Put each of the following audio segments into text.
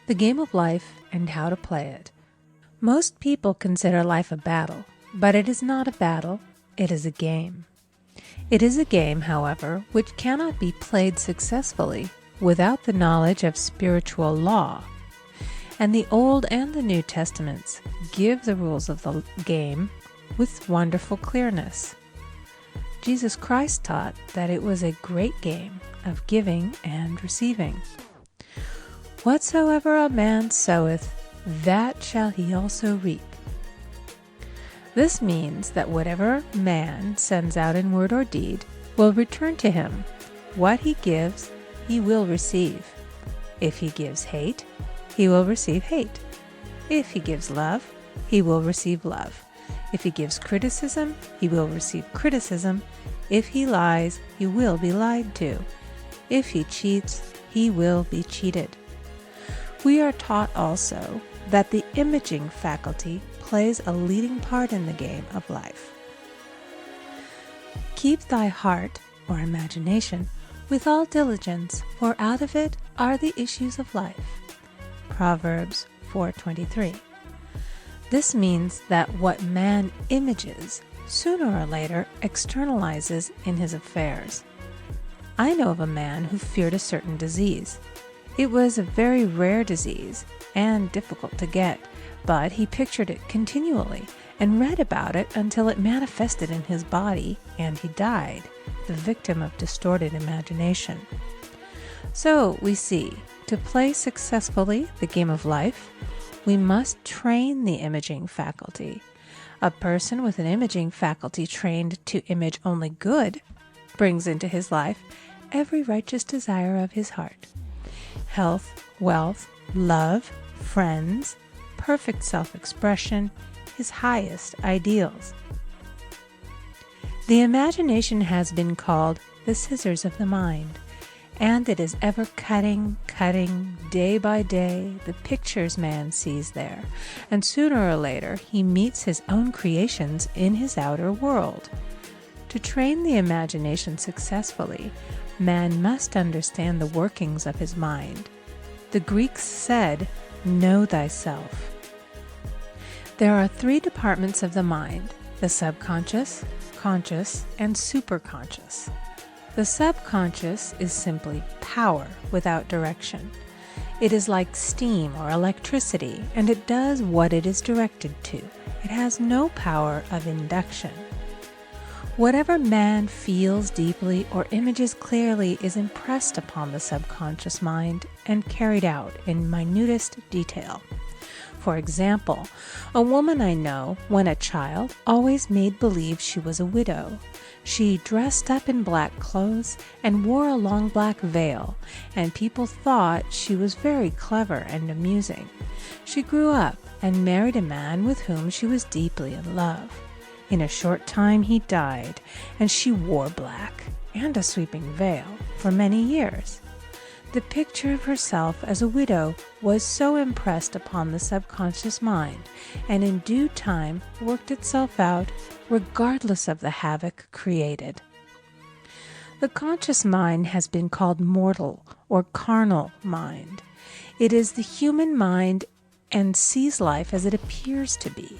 The game of life and how to play it. Most people consider life a battle, but it is not a battle, it is a game. It is a game, however, which cannot be played successfully without the knowledge of spiritual law. And the Old and the New Testaments give the rules of the game with wonderful clearness. Jesus Christ taught that it was a great game of giving and receiving. Whatsoever a man soweth, that shall he also reap. This means that whatever man sends out in word or deed will return to him. What he gives, he will receive. If he gives hate, he will receive hate. If he gives love, he will receive love. If he gives criticism, he will receive criticism. If he lies, he will be lied to. If he cheats, he will be cheated. We are taught also that the imaging faculty plays a leading part in the game of life. Keep thy heart, or imagination, with all diligence, for out of it are the issues of life. Proverbs 4:23. This means that what man images, sooner or later externalizes in his affairs. I know of a man who feared a certain disease. It was a very rare disease and difficult to get, but he pictured it continually and read about it until it manifested in his body and he died, the victim of distorted imagination. So we see, to play successfully the game of life, we must train the imaging faculty. A person with an imaging faculty trained to image only good brings into his life every righteous desire of his heart. Health, wealth, love, friends, perfect self-expression, his highest ideals. The imagination has been called the scissors of the mind, and it is ever cutting, day by day, the pictures man sees there, and sooner or later he meets his own creations in his outer world. To train the imagination successfully, man must understand the workings of his mind. The Greeks said, "Know thyself." There are three departments of the mind: the subconscious, conscious, and superconscious. The subconscious is simply power without direction. It is like steam or electricity, and it does what it is directed to. It has no power of induction. Whatever man feels deeply or images clearly is impressed upon the subconscious mind and carried out in minutest detail. For example, a woman I know, when a child, always made believe she was a widow. She dressed up in black clothes and wore a long black veil, and people thought she was very clever and amusing. She grew up and married a man with whom she was deeply in love. In a short time he died, and she wore black and a sweeping veil for many years. The picture of herself as a widow was so impressed upon the subconscious mind, and in due time worked itself out regardless of the havoc created. The conscious mind has been called mortal or carnal mind. It is the human mind and sees life as it appears to be.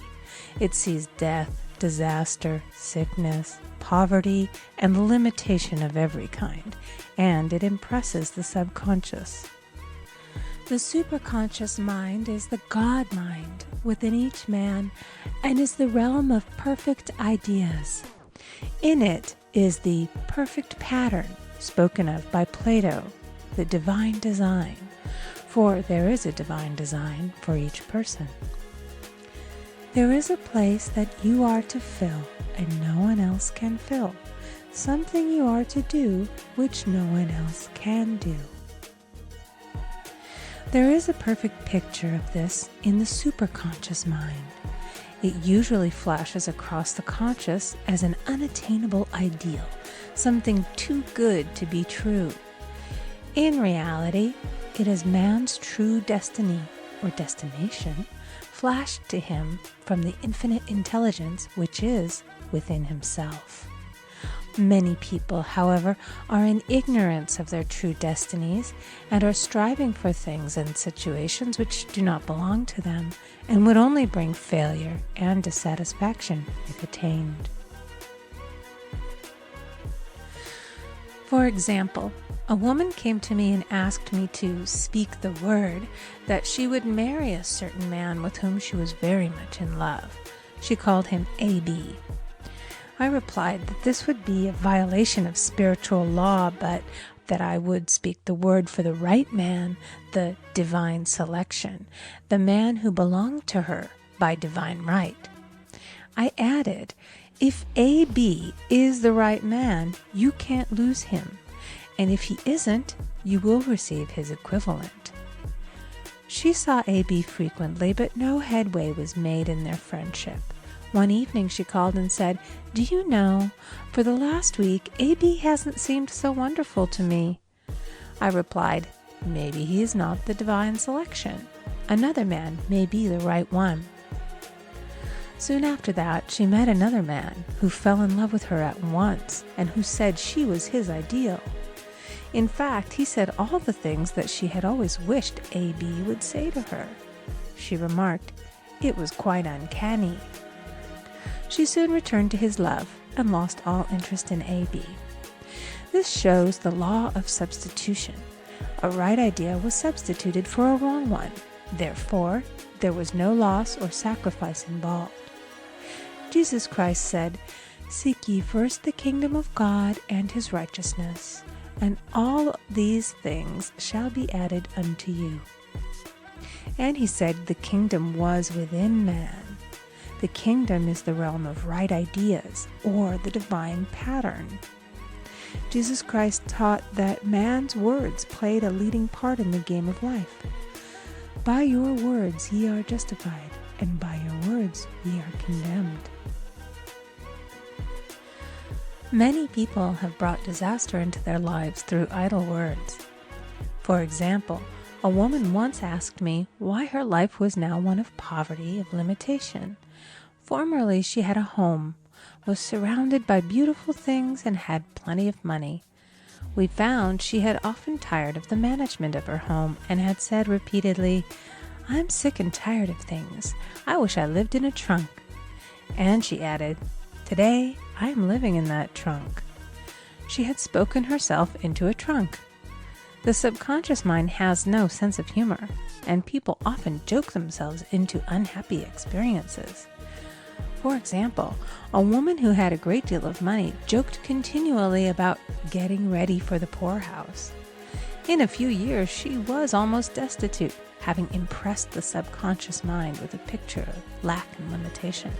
It sees death, disaster, sickness, poverty, and limitation of every kind, and it impresses the subconscious. The superconscious mind is the God mind within each man and is the realm of perfect ideas. In it is the perfect pattern spoken of by Plato, the divine design, for there is a divine design for each person. There is a place that you are to fill and no one else can fill, something you are to do which no one else can do. There is a perfect picture of this in the superconscious mind. It usually flashes across the conscious as an unattainable ideal, something too good to be true. In reality, it is man's true destiny or destination flashed to him from the infinite intelligence which is within himself. Many people, however, are in ignorance of their true destinies and are striving for things and situations which do not belong to them and would only bring failure and dissatisfaction if attained. For example, a woman came to me and asked me to speak the word that she would marry a certain man with whom she was very much in love. She called him A.B. I replied that this would be a violation of spiritual law, but that I would speak the word for the right man, the divine selection, the man who belonged to her by divine right. I added, if A.B. is the right man, you can't lose him, and if he isn't, you will receive his equivalent. She saw A.B. frequently, but no headway was made in their friendship. One evening she called and said, "Do you know, for the last week, A.B. hasn't seemed so wonderful to me." I replied, "Maybe he is not the divine selection. Another man may be the right one." Soon after that, she met another man who fell in love with her at once and who said she was his ideal. In fact, he said all the things that she had always wished A.B. would say to her. She remarked, it was quite uncanny. She soon returned to his love and lost all interest in A.B. This shows the law of substitution. A right idea was substituted for a wrong one. Therefore, there was no loss or sacrifice involved. Jesus Christ said, "Seek ye first the kingdom of God and his righteousness, and all these things shall be added unto you." And he said the kingdom was within man. The kingdom is the realm of right ideas, or the divine pattern. Jesus Christ taught that man's words played a leading part in the game of life. By your words ye are justified, and by your words ye are condemned. Many people have brought disaster into their lives through idle words. For example, a woman once asked me why her life was now one of poverty, of limitation. Formerly she had a home, was surrounded by beautiful things, and had plenty of money. We found she had often tired of the management of her home and had said repeatedly, "I'm sick and tired of things. I wish I lived in a trunk." And she added, "Today I am living in that trunk." She had spoken herself into a trunk. The subconscious mind has no sense of humor, and people often joke themselves into unhappy experiences. For example, a woman who had a great deal of money joked continually about getting ready for the poorhouse. In a few years, she was almost destitute, having impressed the subconscious mind with a picture of lack and limitation.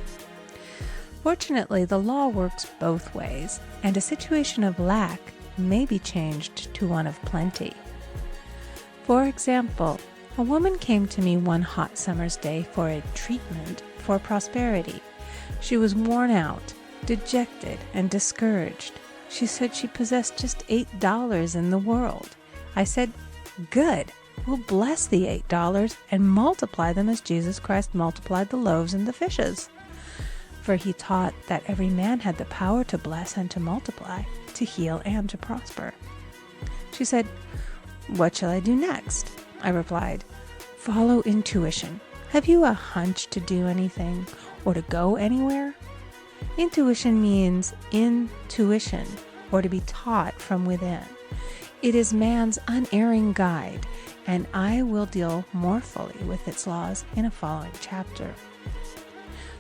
Fortunately, the law works both ways, and a situation of lack may be changed to one of plenty. For example, a woman came to me one hot summer's day for a treatment for prosperity. She was worn out, dejected, and discouraged. She said she possessed just $8 in the world. I said, "Good, we'll bless the $8 and multiply them as Jesus Christ multiplied the loaves and the fishes." For he taught that every man had the power to bless and to multiply, to heal and to prosper. She said, "What shall I do next?" I replied, "Follow intuition. Have you a hunch to do anything or to go anywhere?" Intuition means intuition, or to be taught from within. It is man's unerring guide, and I will deal more fully with its laws in a following chapter.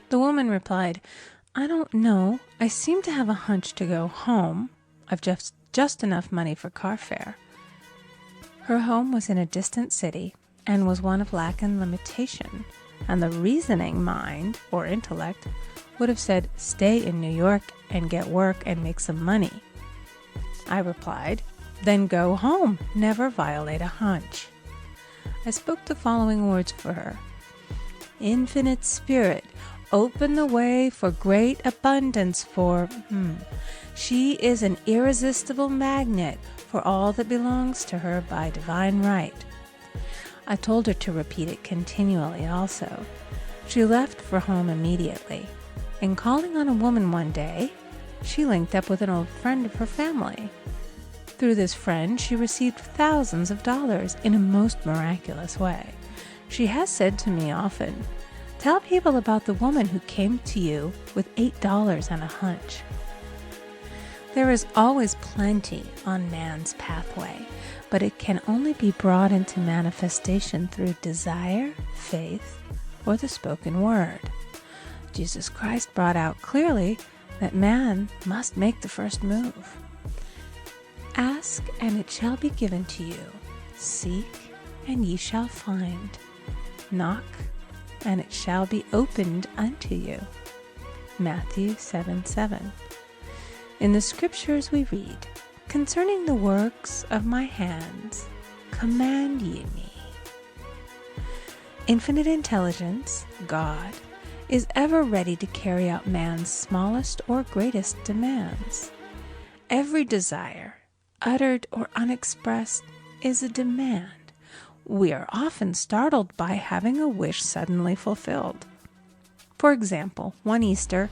The woman replied, "I don't know. I seem to have a hunch to go home. I've just enough money for car fare." Her home was in a distant city and was one of lack and limitation, and the reasoning mind, or intellect, would have said, "Stay in New York and get work and make some money." I replied, "Then go home. Never violate a hunch." I spoke the following words for her. "Infinite Spirit, open the way for great abundance for She is an irresistible magnet for all that belongs to her by divine right." I told her to repeat it continually also. She left for home immediately, and calling on a woman one day, she linked up with an old friend of her family. Through this friend, she received thousands of dollars in a most miraculous way. She has said to me often, "Tell people about the woman who came to you with $8 and a hunch." There is always plenty on man's pathway, but it can only be brought into manifestation through desire, faith, or the spoken word. Jesus Christ brought out clearly that man must make the first move. Ask, and it shall be given to you. Seek, and ye shall find. Knock, and it shall be opened unto you. Matthew 7:7. In the scriptures we read, "Concerning the works of my hands, command ye me." Infinite intelligence, God, is ever ready to carry out man's smallest or greatest demands. Every desire, uttered or unexpressed, is a demand. We are often startled by having a wish suddenly fulfilled. For example, one Easter,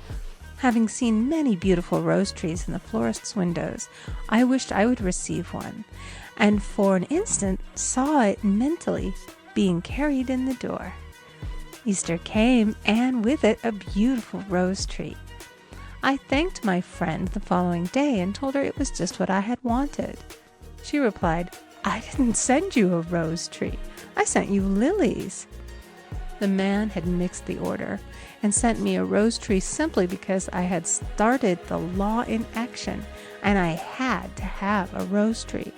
having seen many beautiful rose trees in the florist's windows, I wished I would receive one, and for an instant saw it mentally being carried in the door. Easter came, and with it a beautiful rose tree. I thanked my friend the following day and told her it was just what I had wanted. She replied, "I didn't send you a rose tree. I sent you lilies." The man had mixed the order and sent me a rose tree simply because I had started the law in action and I had to have a rose tree.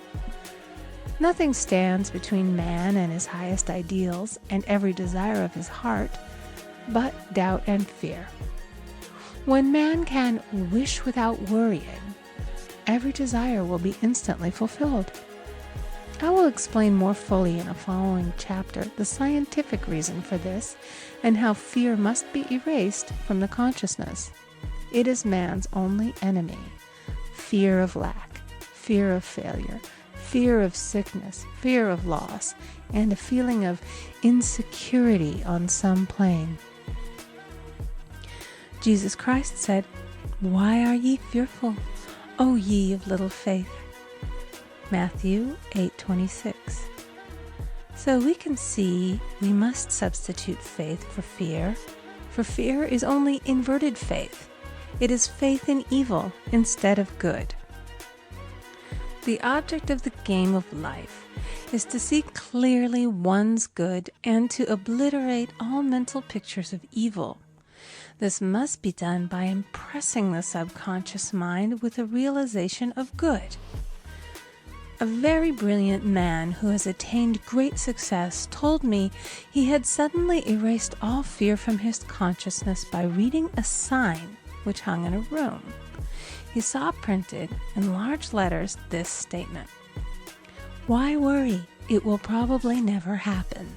Nothing stands between man and his highest ideals and every desire of his heart but doubt and fear. When man can wish without worrying, every desire will be instantly fulfilled. I will explain more fully in a following chapter the scientific reason for this and how fear must be erased from the consciousness. It is man's only enemy. Fear of lack, fear of failure, fear of sickness, fear of loss, and a feeling of insecurity on some plane. Jesus Christ said, "Why are ye fearful, O ye of little faith?" Matthew 8:26. So we can see we must substitute faith for fear is only inverted faith. It is faith in evil instead of good. The object of the game of life is to see clearly one's good and to obliterate all mental pictures of evil. This must be done by impressing the subconscious mind with a realization of good. A very brilliant man who has attained great success told me he had suddenly erased all fear from his consciousness by reading a sign which hung in a room. He saw printed in large letters this statement: "Why worry? It will probably never happen."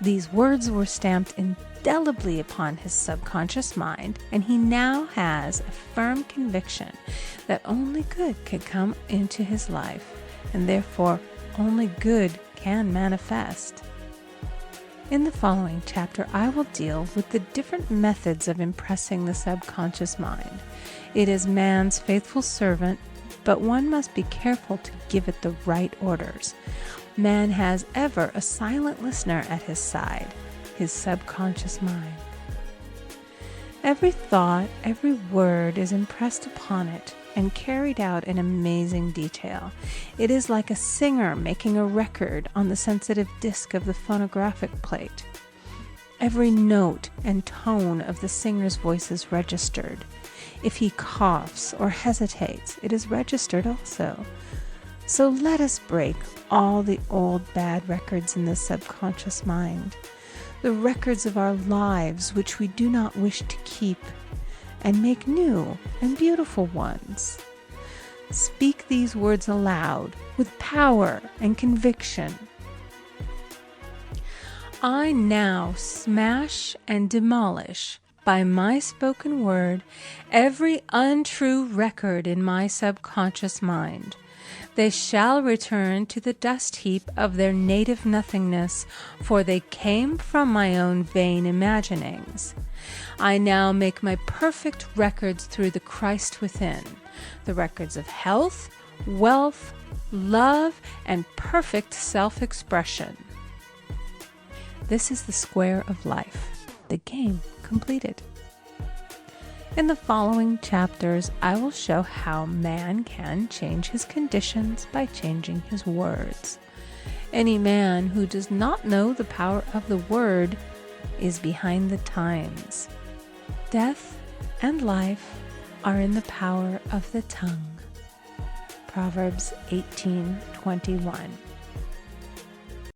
These words were stamped indelibly upon his subconscious mind, and he now has a firm conviction that only good can come into his life, and therefore only good can manifest. In the following chapter, I will deal with the different methods of impressing the subconscious mind. It is man's faithful servant, but one must be careful to give it the right orders. Man has ever a silent listener at his side, his subconscious mind. Every thought, every word is impressed upon it and carried out in amazing detail. It is like a singer making a record on the sensitive disc of the phonographic plate. Every note and tone of the singer's voice is registered. If he coughs or hesitates, it is registered also. So let us break all the old bad records in the subconscious mind, the records of our lives which we do not wish to keep, and make new and beautiful ones. Speak these words aloud with power and conviction. I now smash and demolish by my spoken word every untrue record in my subconscious mind. They shall return to the dust heap of their native nothingness, for they came from my own vain imaginings. I now make my perfect records through the Christ within, the records of health, wealth, love, and perfect self-expression. This is the square of life, the game completed. In the following chapters, I will show how man can change his conditions by changing his words. Any man who does not know the power of the word is behind the times. Death and life are in the power of the tongue. Proverbs 18:21.